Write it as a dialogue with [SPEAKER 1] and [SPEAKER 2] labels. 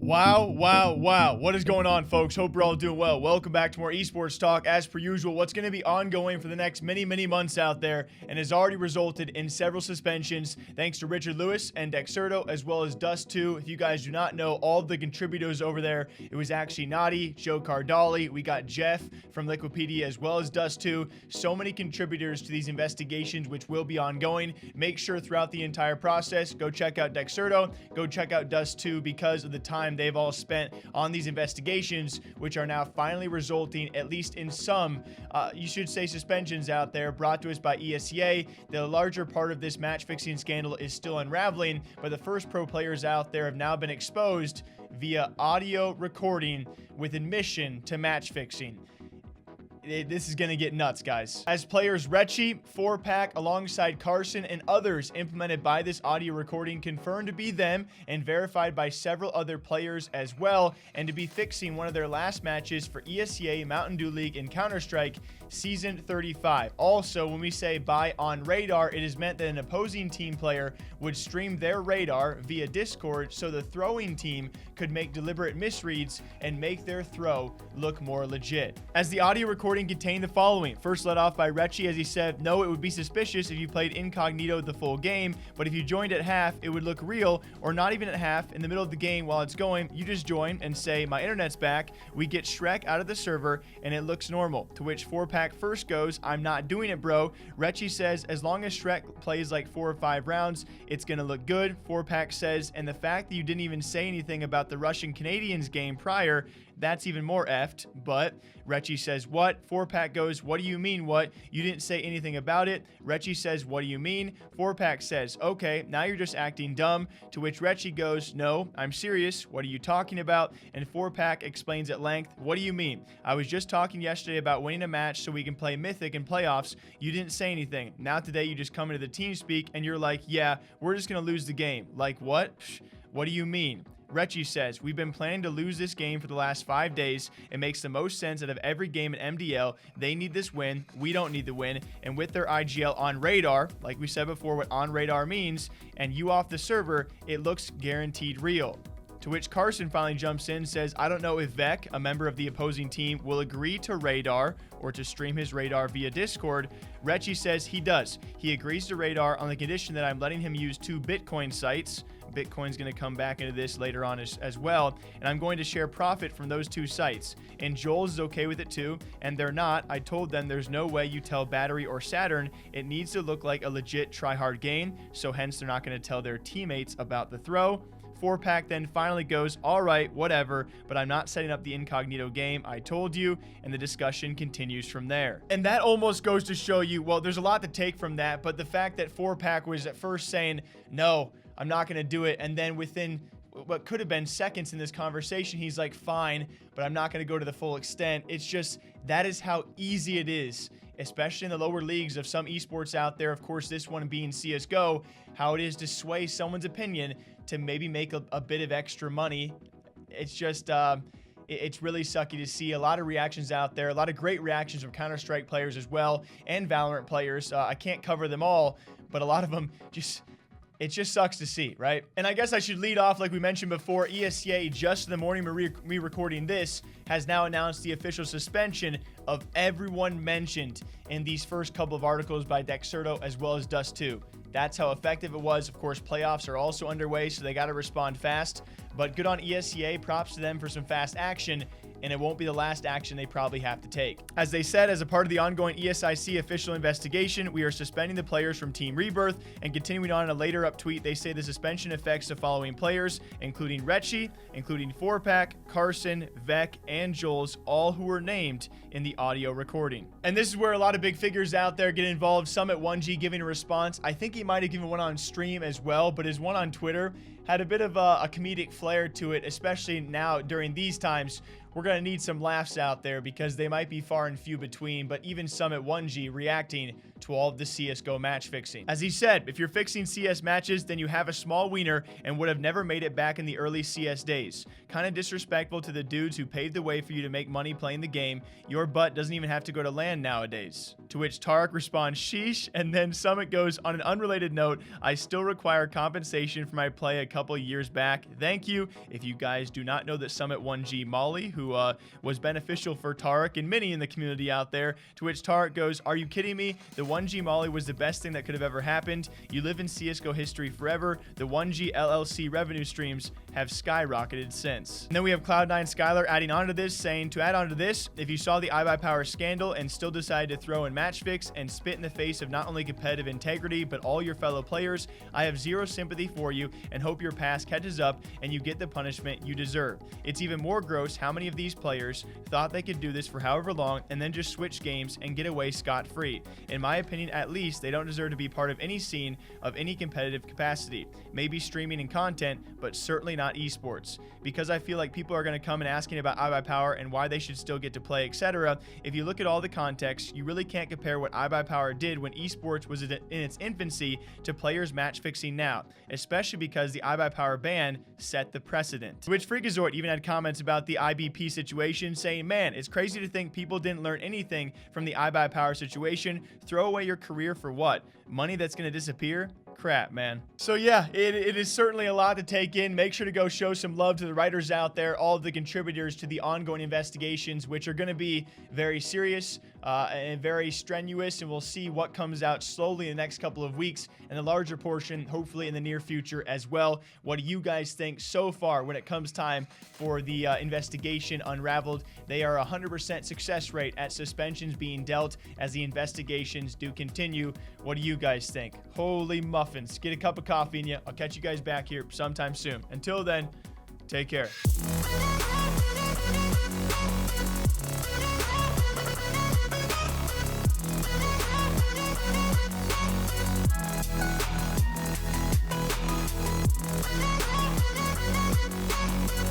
[SPEAKER 1] Wow. What is going on, folks? Hope you're all doing well. Welcome back to more esports talk. As per usual, what's going to be ongoing for the next many months out there and has already resulted in several suspensions thanks to Richard Lewis and Dexerto, as well as Dust2. If you guys do not know all of the contributors over there, it was actually Naughty, Joe Cardali, we got Jeff from Liquipedia, as well as Dust2. So many contributors to these investigations, which will be ongoing. Make sure throughout the entire process, go check out Dexerto, go check out Dust2, because of the time they've all spent on these investigations, which are now finally resulting, at least in some, you should say, suspensions out there brought to us by ESEA. The larger part of this match fixing scandal is still unraveling, but the first pro players out there have now been exposed via audio recording with admission to match fixing. This is going to get nuts, guys. As players Retchy, 4Pack, alongside Carson and others implemented by this audio recording, confirmed to be them and verified by several other players as well, and to be fixing one of their last matches for ESEA Mountain Dew League in Counter-Strike Season 35. Also, when we say by on radar, it is meant that an opposing team player would stream their radar via Discord so the throwing team could make deliberate misreads and make their throw look more legit. As the audio recording contained the following. First, led off by Retchy, as he said, "No, it would be suspicious if you played incognito the full game, but if you joined at half, it would look real, or not even at half, in the middle of the game while it's going, you just join and say, my internet's back, we get Shrek out of the server, and it looks normal." To which 4Pack first goes, "I'm not doing it, bro." Retchy says, "As long as Shrek plays like 4 or 5 rounds, it's gonna look good." 4Pack says, "And the fact that you didn't even say anything about the Russian-Canadians game prior, that's even more effed." But Retchy says, "What?" 4Pack goes, "What do you mean, what? You didn't say anything about it." Retchy says, "What do you mean?" 4Pack says, "Okay, now you're just acting dumb." To which Retchy goes, "No, I'm serious. What are you talking about?" And 4Pack explains at length, "What do you mean? I was just talking yesterday about winning a match so we can play Mythic in playoffs. You didn't say anything. Now today you just come into the team speak and you're like, yeah, we're just going to lose the game. Like what? Psh, what do you mean?" Retchy says, "We've been planning to lose this game for the last 5 days. It makes the most sense out of every game in MDL. They need this win. We don't need the win. And with their IGL on radar," like we said before what on radar means, "and you off the server, it looks guaranteed real." To which Carson finally jumps in and says, "I don't know if Vec, a member of the opposing team, will agree to radar or to stream his radar via Discord." Retchy says he does. He agrees to radar on the condition that I'm letting him use 2 Bitcoin sites. Bitcoin's going to come back into this later on as well, and I'm going to share profit from those 2 sites. And Joel's is okay with it too, and they're not. I told them there's no way you tell Battery or Saturn it needs to look like a legit try-hard game, so hence they're not going to tell their teammates about the throw. 4Pack then finally goes, "All right, whatever, but I'm not setting up the incognito game. I told you," and the discussion continues from there. And that almost goes to show you, well, there's a lot to take from that, but the fact that 4Pack was at first saying, "No, I'm not going to do it," and then within what could have been seconds in this conversation, he's like, "Fine, but I'm not going to go to the full extent." It's just, that is how easy it is, especially in the lower leagues of some esports out there, of course this one being CSGO, how it is to sway someone's opinion to maybe make a bit of extra money. It's just, it's really sucky to see a lot of reactions out there, a lot of great reactions from Counter-Strike players as well, and Valorant players. I can't cover them all, but a lot of them just... it just sucks to see, right? And I guess I should lead off, like we mentioned before, ESEA, just the morning me recording this, has now announced the official suspension of everyone mentioned in these first couple of articles by Dexerto as well as Dust2. That's how effective it was. Of course, playoffs are also underway, so they got to respond fast. But good on ESEA, props to them for some fast action, and it won't be the last action they probably have to take. As they said, as a part of the ongoing ESIC official investigation, we are suspending the players from Team Rebirth, and continuing on in a later up tweet, they say the suspension affects the following players, including Retchy, including 4Pack, Carson, Vec, and Jules, all who were named in the audio recording. And this is where a lot of big figures out there get involved. Summit1g giving a response. I think he might have given one on stream as well, but his one on Twitter had a bit of a comedic flair to it, especially now during these times. We're going to need some laughs out there because they might be far and few between, but even Summit1g reacting to all of the CSGO match fixing. As he said, if you're fixing CS matches, then you have a small wiener and would have never made it back in the early CS days. Kind of disrespectful to the dudes who paved the way for you to make money playing the game. Your butt doesn't even have to go to LAN nowadays. To which Tarek responds, sheesh, and then Summit goes, on an unrelated unrelated note, I still require compensation for my play a couple years back. Thank you. If you guys do not know that Summit1g Molly, who was beneficial for Tarek and many in the community out there, to which Tarek goes, "Are you kidding me? The 1G Molly was the best thing that could have ever happened. You live in CSGO history forever. The 1G LLC revenue streams have skyrocketed since." And then we have Cloud9 Skylar adding on to this, saying, "To add on to this, if you saw the iBuyPower scandal and still decided to throw in match fix and spit in the face of not only competitive integrity but all your fellow players, I have zero sympathy for you and hope your past catches up and you get the punishment you deserve. It's even more gross how many of these players thought they could do this for however long and then just switch games and get away scot-free. In my opinion, at least, they don't deserve to be part of any scene of any competitive capacity. Maybe streaming and content, but certainly not esports. Because I feel like people are going to come and asking about iBuyPower and why they should still get to play, etc. If you look at all the context, you really can't compare what iBuyPower did when esports was in its infancy to players match fixing now, especially because the iBuyPower ban set the precedent." To which Freakazoid even had comments about the IBP situation, saying, "Man, it's crazy to think people didn't learn anything from the iBuyPower situation. Throw away your career for what? Money that's going to disappear? Crap, man." So yeah, it is certainly a lot to take in. Make sure to go show some love to the writers out there, all of the contributors to the ongoing investigations, which are going to be very serious and very strenuous, and we'll see what comes out slowly in the next couple of weeks, and the larger portion hopefully in the near future as well. What do you guys think so far when it comes time for the investigation unraveled? They are 100% success rate at suspensions being dealt as the investigations do continue. What do you guys think? Holy muffins. Get a cup of coffee in you. I'll catch you guys back here sometime soon. Until then, take care.